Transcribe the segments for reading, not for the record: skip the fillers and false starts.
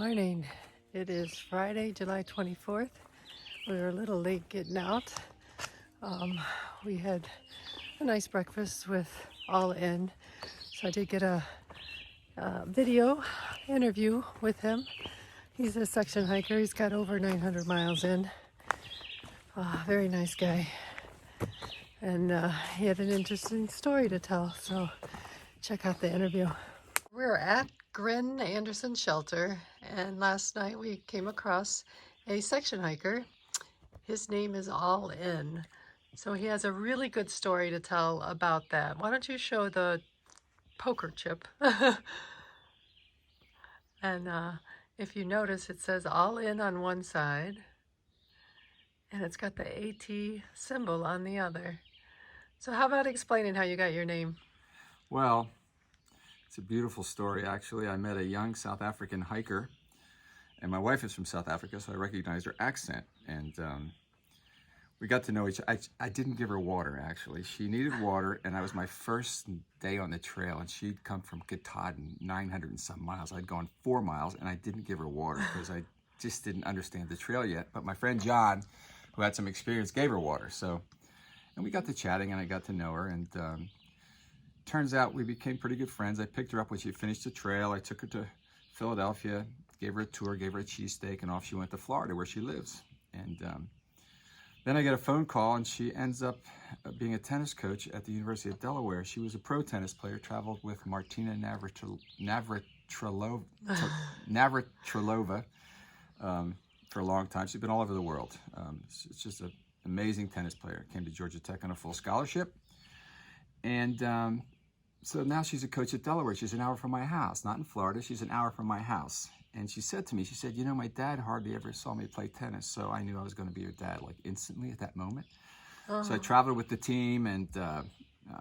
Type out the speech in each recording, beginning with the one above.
morning. It is Friday, July 24th. We were a little late getting out. We had a nice breakfast with All In. So I did get a video interview with him. He's a section hiker. He's got over 900 miles in. Very nice guy. And he had an interesting story to tell. So check out the interview. We're at Gren Anderson Shelter, and last night we came across a section hiker. His name is All In. So he has a really good story to tell about that. Why don't you show the poker chip? And if you notice, it says All In on one side, and it's got the AT symbol on the other. So how about explaining how you got your name? Well, it's a beautiful story, actually. I met a young South African hiker, and my wife is from South Africa, so I recognized her accent, and we got to know each other. I didn't give her water, actually. She needed water, and that was my first day on the trail, and she'd come from Katahdin, 900 and some miles. I'd gone 4 miles, and I didn't give her water because I just didn't understand the trail yet. But my friend John, who had some experience, gave her water. And we got to chatting, and I got to know her, and turns out we became pretty good friends. I picked her up when she finished the trail. I took her to Philadelphia, gave her a tour, gave her a cheesesteak, and off she went to Florida, where she lives. And then I get a phone call, and she ends up being a tennis coach at the University of Delaware. She was a pro tennis player, traveled with Martina Navratilova for a long time. She's been all over the world. She's just an amazing tennis player. Came to Georgia Tech on a full scholarship. And so now she's a coach at Delaware. She's an hour from my house, not in Florida. She's an hour from my house. And she said to me, she said, you know, my dad hardly ever saw me play tennis, so I knew I was going to be your dad, like instantly at that moment. So I traveled with the team, and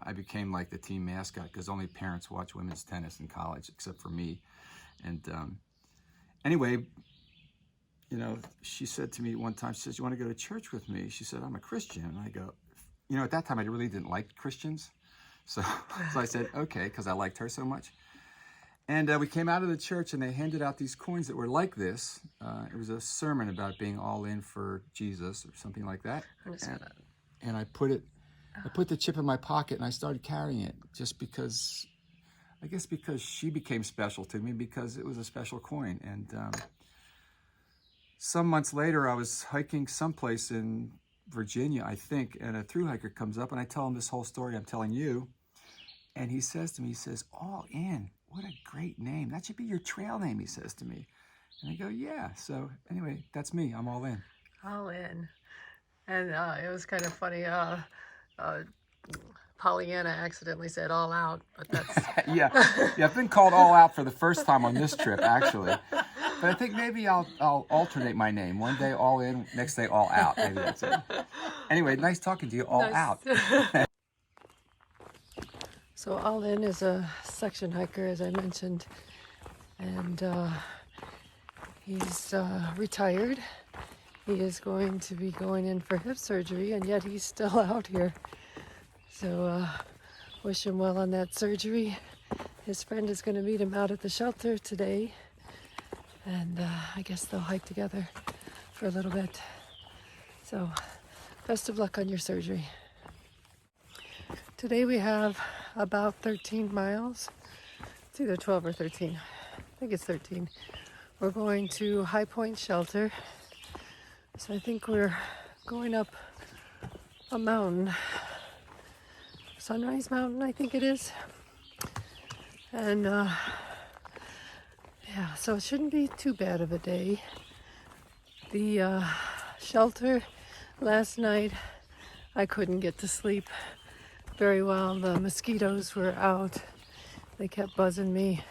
I became like the team mascot because only parents watch women's tennis in college, except for me. And anyway, you know, she said to me one time, she says, you want to go to church with me? She said, I'm a Christian. And I go, you know, at that time, I really didn't like Christians. So I said, okay, because I liked her so much. And we came out of the church, and they handed out these coins that were like this. It was a sermon about being all in for Jesus or something like that. And I put the chip in my pocket, and I started carrying it just because, I guess because she became special to me because it was a special coin. And some months later, I was hiking someplace in Virginia, I think, and a thru hiker comes up, and I tell him this whole story I'm telling you. And he says to me, he says, All In. What a great name. That should be your trail name, he says to me. And I go, yeah. So anyway, that's me. I'm All In. All In. And it was kind of funny. Pollyanna accidentally said All Out, but that's... yeah, I've been called All Out for the first time on this trip, actually. But I think maybe I'll alternate my name. One day All In, next day All Out. Maybe that's it. Anyway, nice talking to you. All Out. So All In is a section hiker, as I mentioned, and he's retired. He is going to be going in for hip surgery, and yet he's still out here. So wish him well on that surgery. His friend is going to meet him out at the shelter today, and I guess they'll hike together for a little bit. So best of luck on your surgery. Today we have about 13 miles. It's either 12 or 13. I think it's 13. We're going to High Point Shelter. So I think we're going up a mountain. Sunrise Mountain, I think it is. And yeah, so it shouldn't be too bad of a day. The shelter last night, I couldn't get to sleep very well. The mosquitos were out. They kept buzzing me.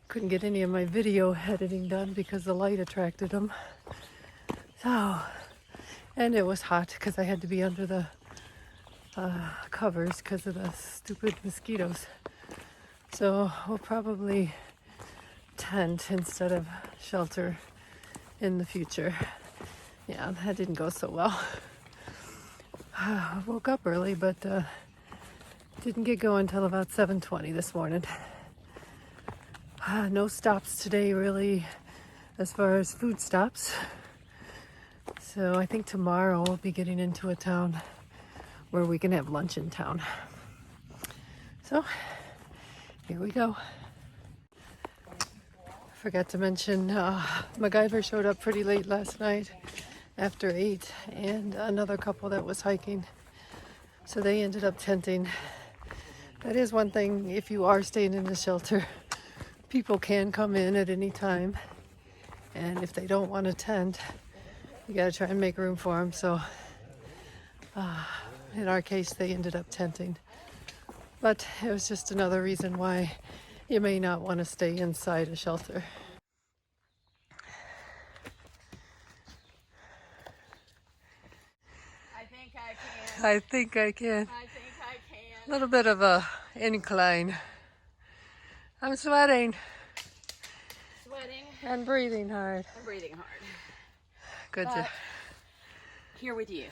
Couldn't get any of my video editing done because the light attracted them. So, and it was hot because I had to be under the covers because of the stupid mosquitoes. So we'll probably tent instead of shelter in the future. Yeah, that didn't go so well. I woke up early, but didn't get going until about 7:20 this morning. No stops today, really. as far as food stops. So I think tomorrow we'll be getting into a town where we can have lunch in town. So here we go. Forgot to mention MacGyver showed up pretty late last night after 8, and another couple that was hiking. So they ended up tenting. That is one thing, if you are staying in the shelter, people can come in at any time. And if they don't want to tent, you got to try and make room for them. So in our case, they ended up tenting. But it was just another reason why you may not want to stay inside a shelter. I think I can. I think I can. I think I can. A little bit of a incline. I'm sweating Sweating and breathing hard. and breathing hard. Good But to. here with you.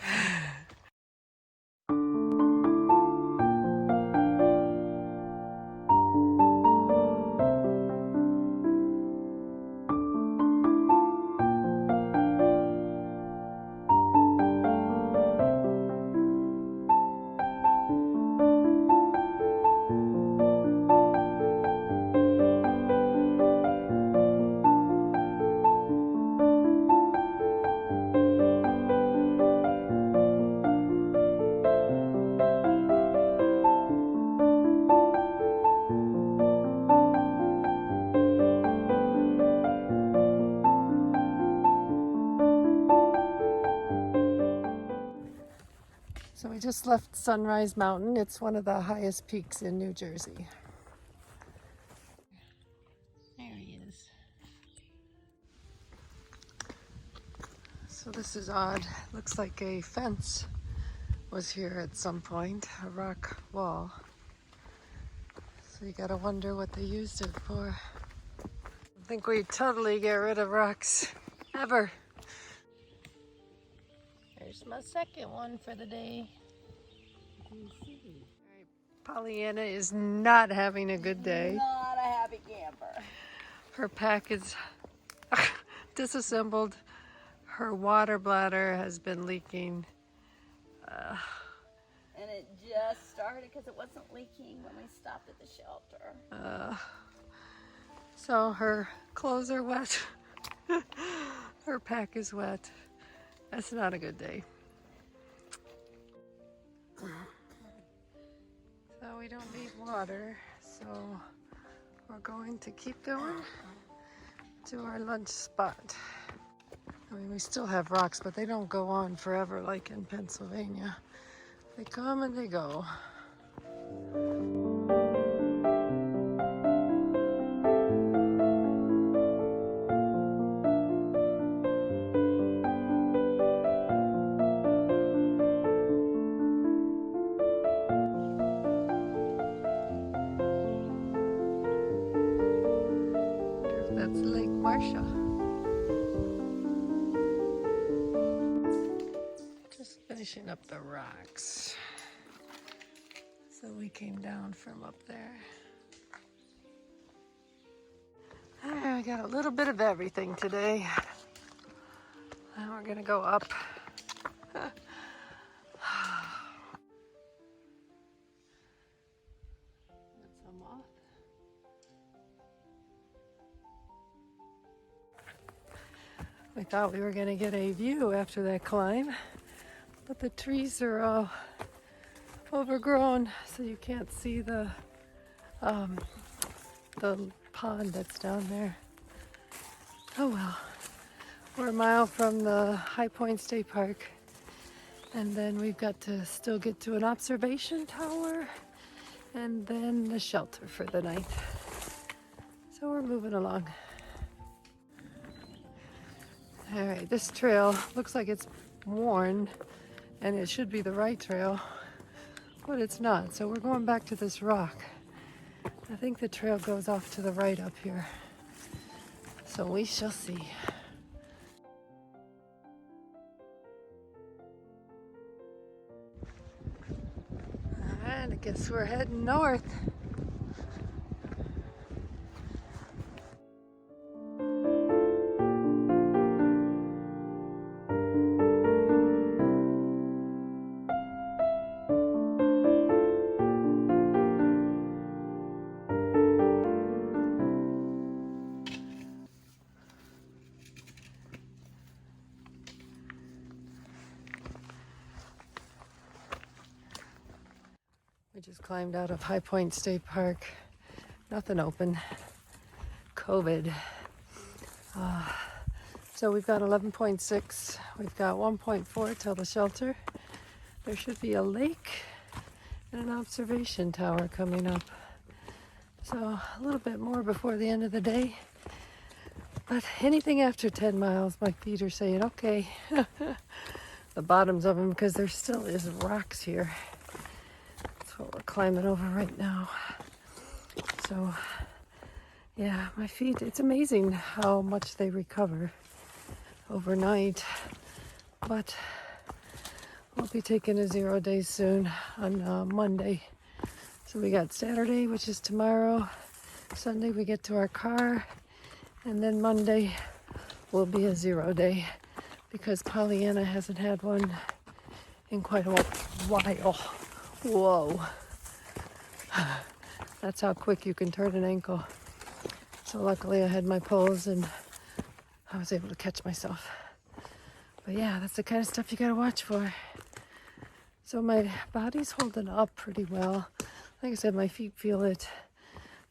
So we just left Sunrise Mountain. It's one of the highest peaks in New Jersey. There he is. So this is odd. Looks like a fence was here at some point, a rock wall. So you gotta wonder what they used it for. I think we totally get rid of rocks, ever. There's my second one for the day. Pollyanna is not having a good day. Not a happy camper. Her pack is disassembled. Her water bladder has been leaking. And it just started because it wasn't leaking when we stopped at the shelter. So her clothes are wet. Her pack is wet. That's not a good day. So we don't need water, so we're going to keep going to our lunch spot. I mean, we still have rocks, but they don't go on forever like in Pennsylvania. They come and they go. That's Lake Marcia. Just finishing up the rocks. So we came down from up there. I got a little bit of everything today. Now we're gonna go up. That's a moth. We thought we were going to get a view after that climb, but the trees are all overgrown, so you can't see the pond that's down there. Oh well. We're a mile from the High Point State Park, and then we've got to still get to an observation tower and then the shelter for the night. So we're moving along. All right, this trail looks like it's worn, and it should be the right trail, but it's not. So we're going back to this rock. I think the trail goes off to the right up here. So we shall see. All right, I guess we're heading north. We just climbed out of High Point State Park. Nothing open. COVID. So we've got 11.6. We've got 1.4 till the shelter. There should be a lake and an observation tower coming up. So a little bit more before the end of the day. But anything after 10 miles, my feet are saying, okay. The bottoms of them, because there still is rocks here. That's what we're climbing over right now. So, yeah, my feet, it's amazing how much they recover overnight. But we'll be taking a 0 day soon on Monday. So we got Saturday, which is tomorrow. Sunday we get to our car. And then Monday will be a 0 day because Pollyanna hasn't had one in quite a while. Whoa. That's how quick you can turn an ankle. So luckily I had my poles and I was able to catch myself. But yeah, that's the kind of stuff you gotta watch for. So my body's holding up pretty well. Like I said, my feet feel it.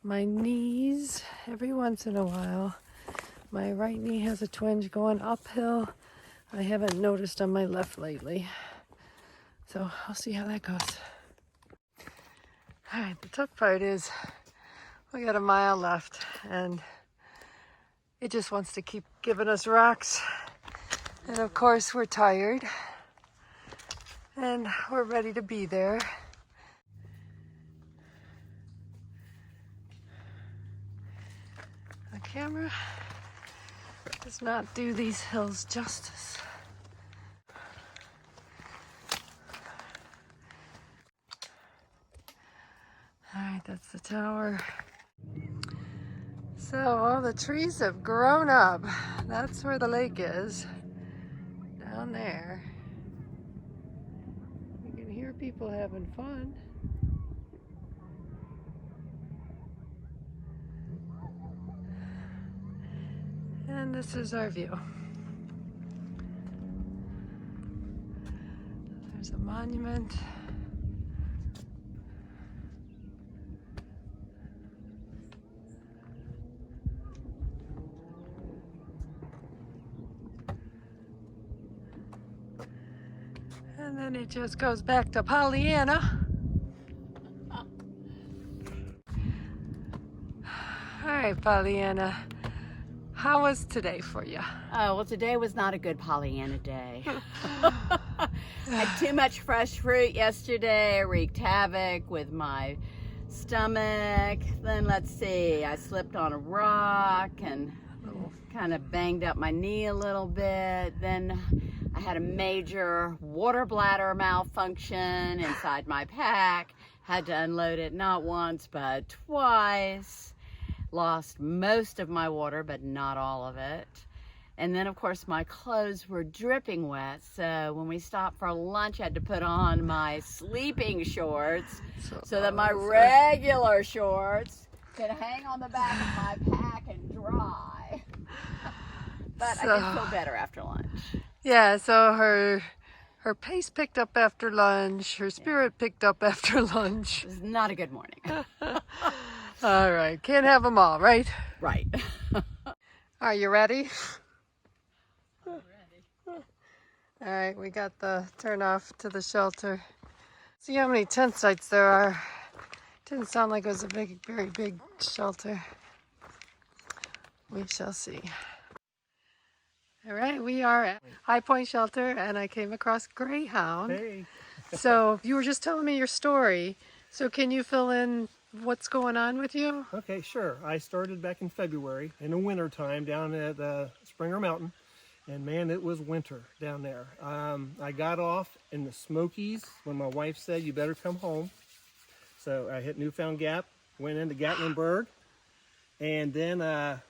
My knees, every once in a while. My right knee has a twinge going uphill. I haven't noticed on my left lately. So I'll see how that goes. All right, the tough part is we got a mile left and it just wants to keep giving us rocks. And of course we're tired and we're ready to be there. The camera does not do these hills justice. All right, that's the tower. So all the trees have grown up. That's where the lake is, down there. You can hear people having fun. And this is our view. There's a monument. And then it just goes back to Pollyanna. All right, Pollyanna. How was today for you? Oh, well, today was not a good Pollyanna day. Had too much fresh fruit yesterday. I wreaked havoc with my stomach. Then let's see, I slipped on a rock and kind of banged up my knee a little bit. Then I had a major water bladder malfunction inside my pack. Had to unload it not once, but twice. Lost most of my water, but not all of it. And then, of course, my clothes were dripping wet. So when we stopped for lunch, I had to put on my sleeping shorts so that my regular shorts could hang on the back of my pack and dry. But I did feel better after lunch. Yeah, so her pace picked up after lunch. Her spirit picked up after lunch. It was not a good morning. All right, can't have them all, right? Right. Are you ready? I'm ready. All right, we got the turn off to the shelter. See how many tent sites there are. Didn't sound like it was a very big shelter. We shall see. All right, we are at High Point Shelter, and I came across Greyhound. Hey. So you were just telling me your story. So can you fill in what's going on with you? Okay, sure. I started back in February in the winter time down at Springer Mountain, and man, it was winter down there. I got off in the Smokies when my wife said, you better come home. So I hit Newfound Gap, went into Gatlinburg, and then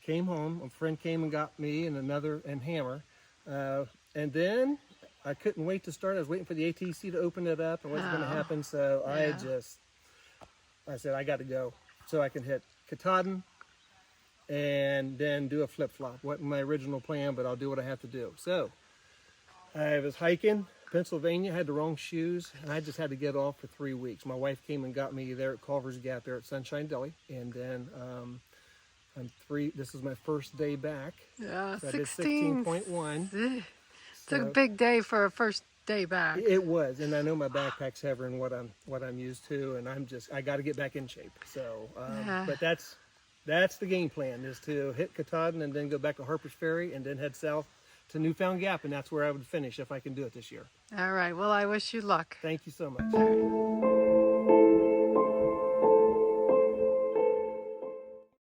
came home. A friend came and got me and Hammer. And then I couldn't wait to start. I was waiting for the ATC to open it up and what's going to happen. So Yeah. I said, I got to go so I can hit Katahdin and then do a flip-flop. Wasn't my original plan, but I'll do what I have to do. So I was hiking Pennsylvania, had the wrong shoes, and I just had to get off for 3 weeks. My wife came and got me there at Culver's Gap there at Sunshine Deli, and then this is my first day back. Yeah, So I did 16. 16.1. It's a big day for a first day back. It was, and I know my backpack's heavier than what I'm used to, and I got to get back in shape. So, Yeah. but that's the game plan, is to hit Katahdin and then go back to Harpers Ferry and then head south to Newfound Gap, and that's where I would finish if I can do it this year. All right. Well, I wish you luck. Thank you so much.